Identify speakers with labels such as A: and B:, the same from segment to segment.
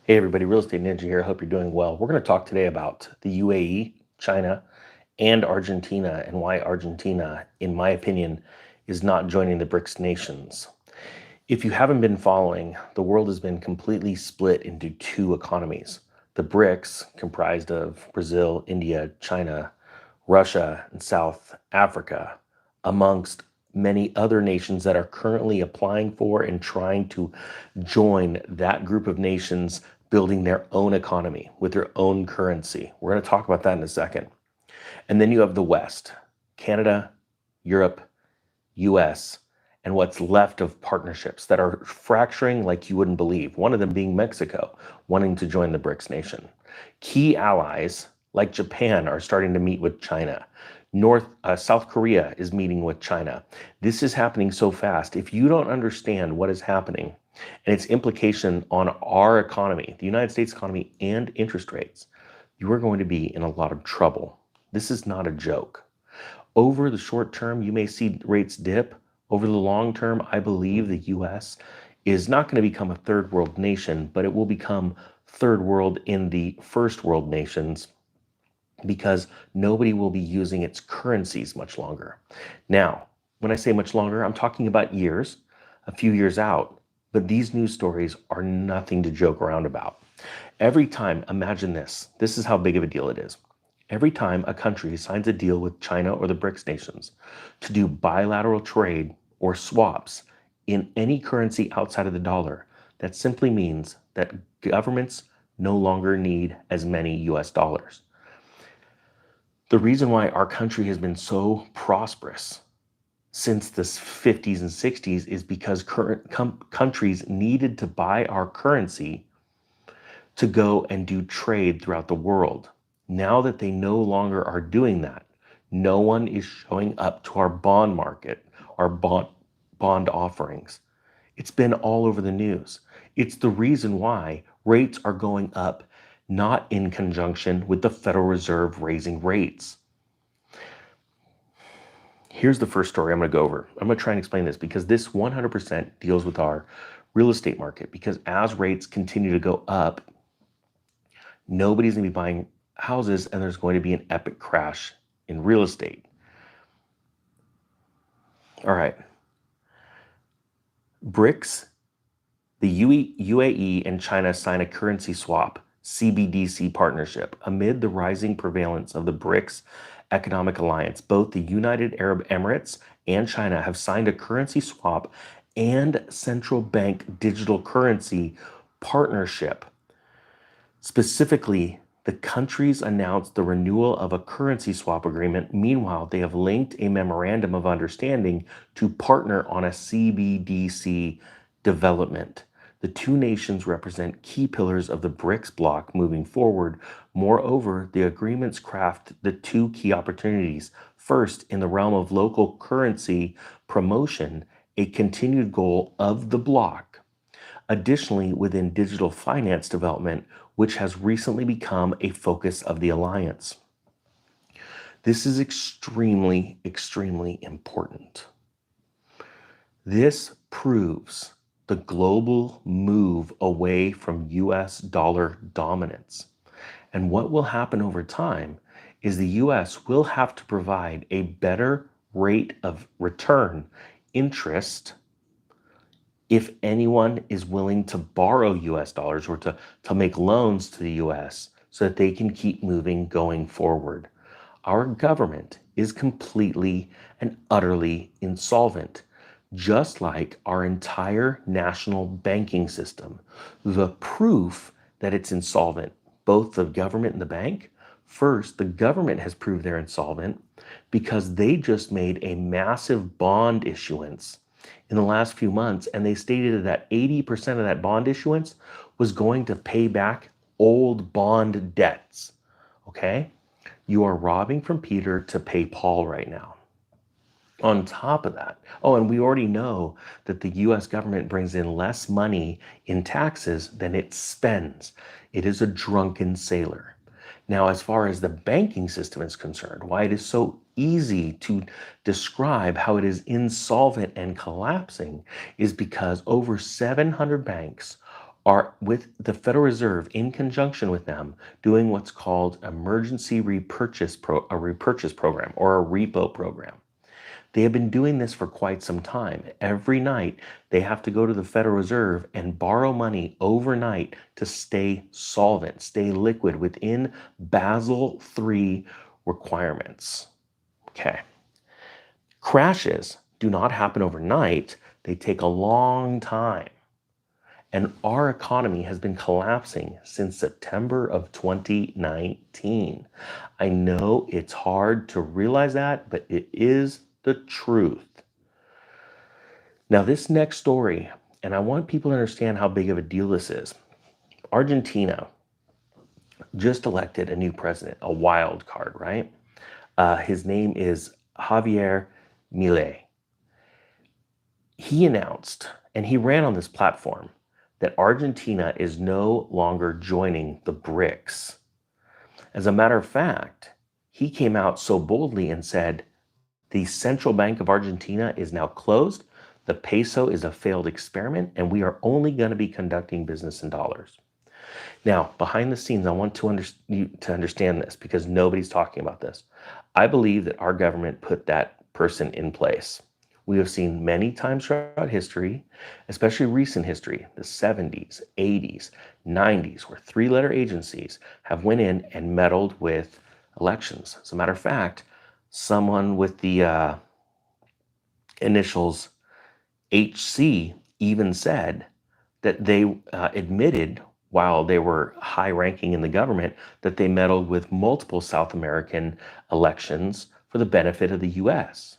A: Hey everybody, Real Estate Ninja here. I hope you're doing well. We're going to talk today about the UAE, China, and Argentina, and why Argentina, in my opinion, is not joining the BRICS nations. If you haven't been following, the world has been completely split into two economies. The BRICS, comprised of Brazil, India, China, Russia, and South Africa, amongst many other nations that are currently applying for and trying to join that group of nations, building their own economy with their own currency. We're going to talk about that in a second. And then you have the West, Canada, Europe, US, and what's left of partnerships that are fracturing like you wouldn't believe. One of them being Mexico, wanting to join the BRICS nation. Key allies like Japan are starting to meet with China. South Korea is meeting with China. This is happening so fast. If you don't understand what is happening and its implication on our economy, the United States economy, and interest rates, you are going to be in a lot of trouble. This is not a joke. Over the short term, you may see rates dip. Over the long term, I believe the US is not going to become a third world nation, but it will become third world in the first world nations, because nobody will be using its currencies much longer. Now, when I say much longer, I'm talking about years, a few years out, but these news stories are nothing to joke around about. Every time, imagine this is how big of a deal it is. Every time a country signs a deal with China or the BRICS nations to do bilateral trade or swaps in any currency outside of the dollar, that simply means that governments no longer need as many US dollars. The reason why our country has been so prosperous since the 50s and 60s is because countries needed to buy our currency to go and do trade throughout the world. Now that they no longer are doing that, no one is showing up to our bond market, our bond offerings. It's been all over the news. It's the reason why rates are going up, not in conjunction with the Federal Reserve raising rates. Here's the first story I'm going to go over. I'm going to try and explain this because this 100% deals with our real estate market, because as rates continue to go up, nobody's going to be buying houses and there's going to be an epic crash in real estate. All right. BRICS, the UAE and China sign a currency swap CBDC partnership amid the rising prevalence of the BRICS economic alliance. Both the United Arab Emirates and China have signed a currency swap and central bank digital currency partnership. Specifically, the countries announced the renewal of a currency swap agreement. Meanwhile, they have linked a memorandum of understanding to partner on a CBDC development. The two nations represent key pillars of the BRICS bloc moving forward. Moreover, the agreements craft the two key opportunities. First, in the realm of local currency promotion, a continued goal of the bloc. Additionally, within digital finance development, which has recently become a focus of the alliance. This is extremely, extremely important. This proves the global move away from US dollar dominance. And what will happen over time is the US will have to provide a better rate of return, interest, if anyone is willing to borrow US dollars or to make loans to the US so that they can keep moving going forward. Our government is completely and utterly insolvent, just like our entire national banking system. The proof that it's insolvent, both the government and the bank, first, the government has proved they're insolvent because they just made a massive bond issuance in the last few months, and they stated that 80% of that bond issuance was going to pay back old bond debts. Okay? You are robbing from Peter to pay Paul right now. On top of that, and we already know that the US government brings in less money in taxes than it spends. It is a drunken sailor. Now, as far as the banking system is concerned, why it is so easy to describe how it is insolvent and collapsing is because over 700 banks are with the Federal Reserve in conjunction with them doing what's called emergency repurchase program or a repo program. They have been doing this for quite some time. Every night, they have to go to the Federal Reserve and borrow money overnight to stay solvent, stay liquid within Basel III requirements. Okay. Crashes do not happen overnight. They take a long time. And our economy has been collapsing since September of 2019. I know it's hard to realize that, but it is the truth. Now, this next story, and I want people to understand how big of a deal this is. Argentina just elected a new president, a wild card, right? His name is Javier Milei. He announced, and he ran on this platform, that Argentina is no longer joining the Brics. As a matter of fact, he came out so boldly and said, the Central Bank of Argentina is now closed, the peso is a failed experiment, and we are only going to be conducting business in dollars. Now, behind the scenes, I want you to understand this because nobody's talking about this. I believe that our government put that person in place. We have seen many times throughout history, especially recent history, the 70s, 80s, 90s, where three-letter agencies have went in and meddled with elections. As a matter of fact, someone with the initials HC even said that they admitted while they were high-ranking in the government that they meddled with multiple South American elections for the benefit of the US.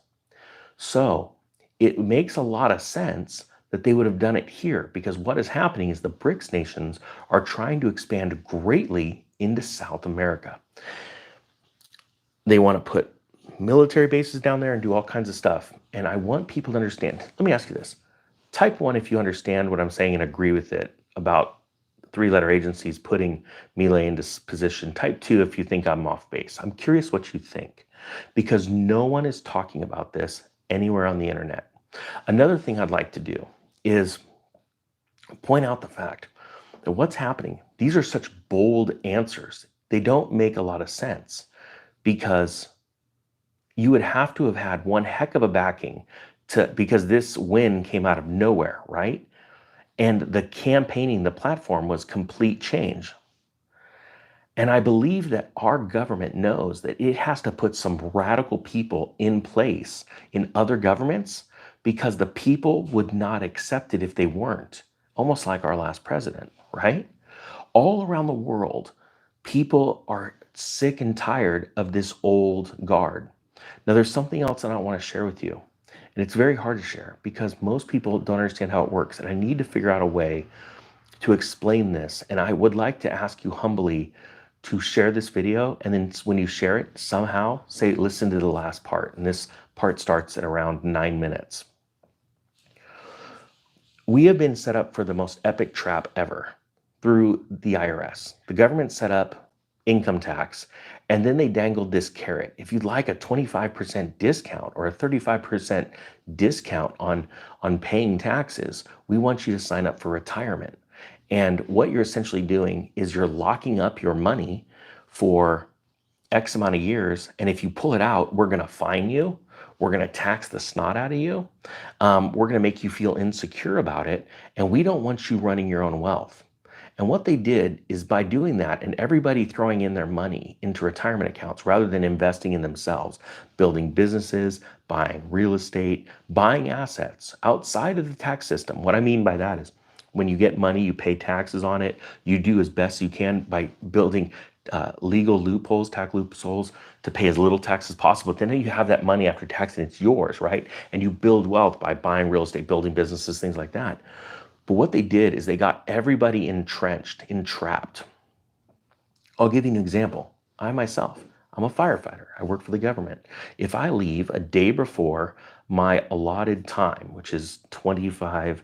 A: So it makes a lot of sense that they would have done it here because what is happening is the BRICS nations are trying to expand greatly into South America. They want to put military bases down there and do all kinds of stuff. And I want people to understand. Let me ask you this. Type 1 if you understand what I'm saying and agree with it about three-letter agencies putting Milei into position. Type 2 if you think I'm off base. I'm curious what you think because no one is talking about this anywhere on the internet. Another thing I'd like to do is point out the fact that what's happening, these are such bold answers. They don't make a lot of sense because you would have to have had one heck of a backing because this win came out of nowhere, right? And the campaigning, the platform was complete change. And I believe that our government knows that it has to put some radical people in place in other governments because the people would not accept it if they weren't, almost like our last president, right? All around the world, people are sick and tired of this old guard. Now, there's something else that I want to share with you, and it's very hard to share because most people don't understand how it works, and I need to figure out a way to explain this, and I would like to ask you humbly to share this video, and then when you share it, somehow say, listen to the last part, and this part starts at around 9 minutes. We have been set up for the most epic trap ever through the IRS. The government set up income tax, and then they dangled this carrot. If you'd like a 25% discount or a 35% discount on paying taxes, we want you to sign up for retirement. And what you're essentially doing is you're locking up your money for X amount of years. And if you pull it out, we're going to fine you. We're going to tax the snot out of you. We're going to make you feel insecure about it. And we don't want you running your own wealth. And what they did is by doing that and everybody throwing in their money into retirement accounts rather than investing in themselves, building businesses, buying real estate, buying assets outside of the tax system. What I mean by that is when you get money, you pay taxes on it. You do as best you can by building legal loopholes, tax loopholes to pay as little tax as possible. But then you have that money after tax and it's yours, right? And you build wealth by buying real estate, building businesses, things like that. But what they did is they got everybody entrenched, entrapped. I'll give you an example. I myself, I'm a firefighter. I work for the government. If I leave a day before my allotted time, which is 25,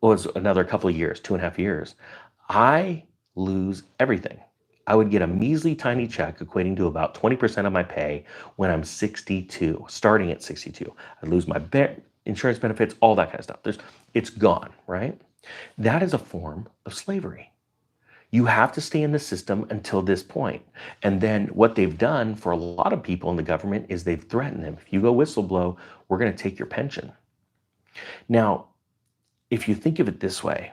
A: it's another couple of years, 2.5 years, I lose everything. I would get a measly tiny check equating to about 20% of my pay when I'm 62, starting at 62. I lose my insurance benefits, all that kind of stuff. It's gone, right? That is a form of slavery. You have to stay in the system until this point. And then what they've done for a lot of people in the government is they've threatened them. If you go whistleblow, we're going to take your pension. Now, if you think of it this way,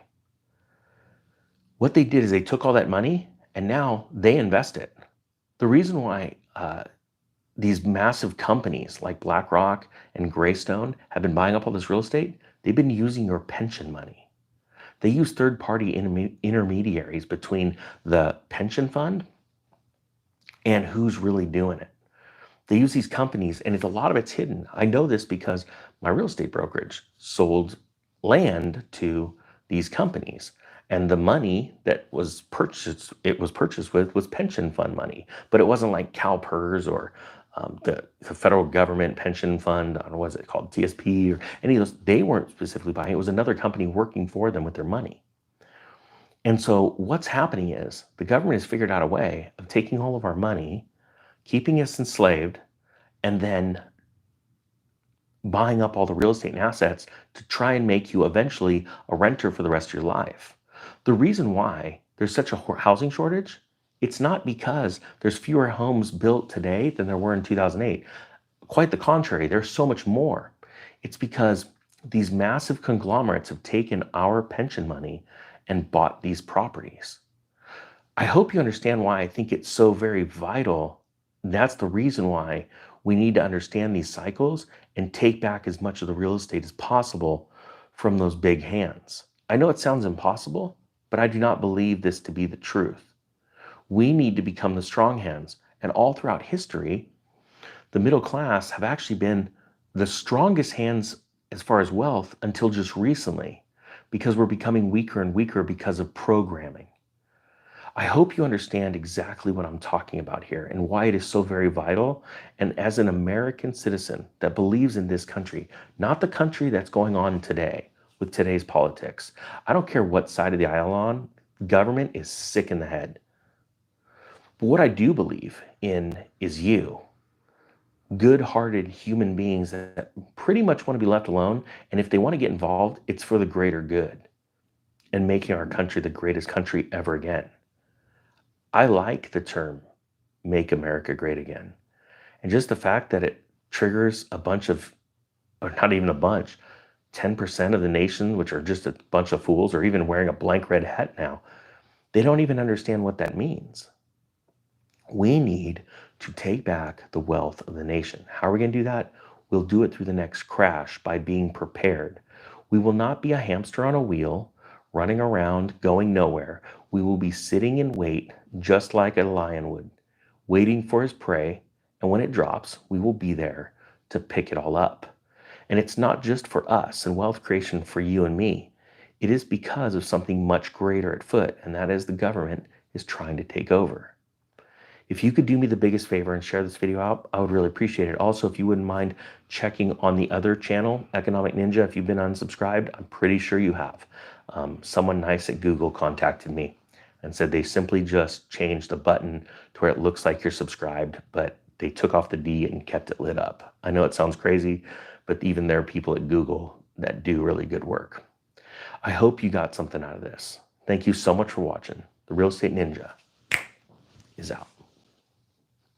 A: what they did is they took all that money and now they invest it. The reason why these massive companies like BlackRock and Greystone have been buying up all this real estate, they've been using your pension money. They use third-party intermediaries between the pension fund and who's really doing it. They use these companies, and a lot of it's hidden. I know this because my real estate brokerage sold land to these companies, and the money that was purchased, with was pension fund money, but it wasn't like CalPERS or the federal government pension fund, I don't know, what is it called, TSP or any of those. They weren't specifically buying. It was another company working for them with their money. And so what's happening is the government has figured out a way of taking all of our money, keeping us enslaved, and then buying up all the real estate and assets to try and make you eventually a renter for the rest of your life. The reason why there's such a housing shortage, it's not because there's fewer homes built today than there were in 2008. Quite the contrary, there's so much more. It's because these massive conglomerates have taken our pension money and bought these properties. I hope you understand why I think it's so very vital. That's the reason why we need to understand these cycles and take back as much of the real estate as possible from those big hands. I know it sounds impossible, but I do not believe this to be the truth. We need to become the strong hands. And all throughout history, the middle class have actually been the strongest hands as far as wealth until just recently, because we're becoming weaker and weaker because of programming. I hope you understand exactly what I'm talking about here and why it is so very vital. And as an American citizen that believes in this country, not the country that's going on today with today's politics, I don't care what side of the aisle on, government is sick in the head. But what I do believe in is you, good-hearted human beings that pretty much want to be left alone. And if they want to get involved, it's for the greater good and making our country the greatest country ever again. I like the term "Make America Great Again." And just the fact that it triggers a bunch of, or not even a bunch, 10% of the nation, which are just a bunch of fools, or even wearing a blank red hat now, they don't even understand what that means. We need to take back the wealth of the nation. How are we going to do that? We'll do it through the next crash by being prepared. We will not be a hamster on a wheel, running around, going nowhere. We will be sitting in wait, just like a lion would, waiting for his prey, and when it drops, we will be there to pick it all up. And it's not just for us and wealth creation for you and me. It is because of something much greater at foot, and that is the government is trying to take over. If you could do me the biggest favor and share this video out, I would really appreciate it. Also, if you wouldn't mind checking on the other channel, Economic Ninja, if you've been unsubscribed, I'm pretty sure you have. Someone nice at Google contacted me and said they simply just changed the button to where it looks like you're subscribed, but they took off the D and kept it lit up. I know it sounds crazy, but even there are people at Google that do really good work. I hope you got something out of this. Thank you so much for watching. The Real Estate Ninja is out.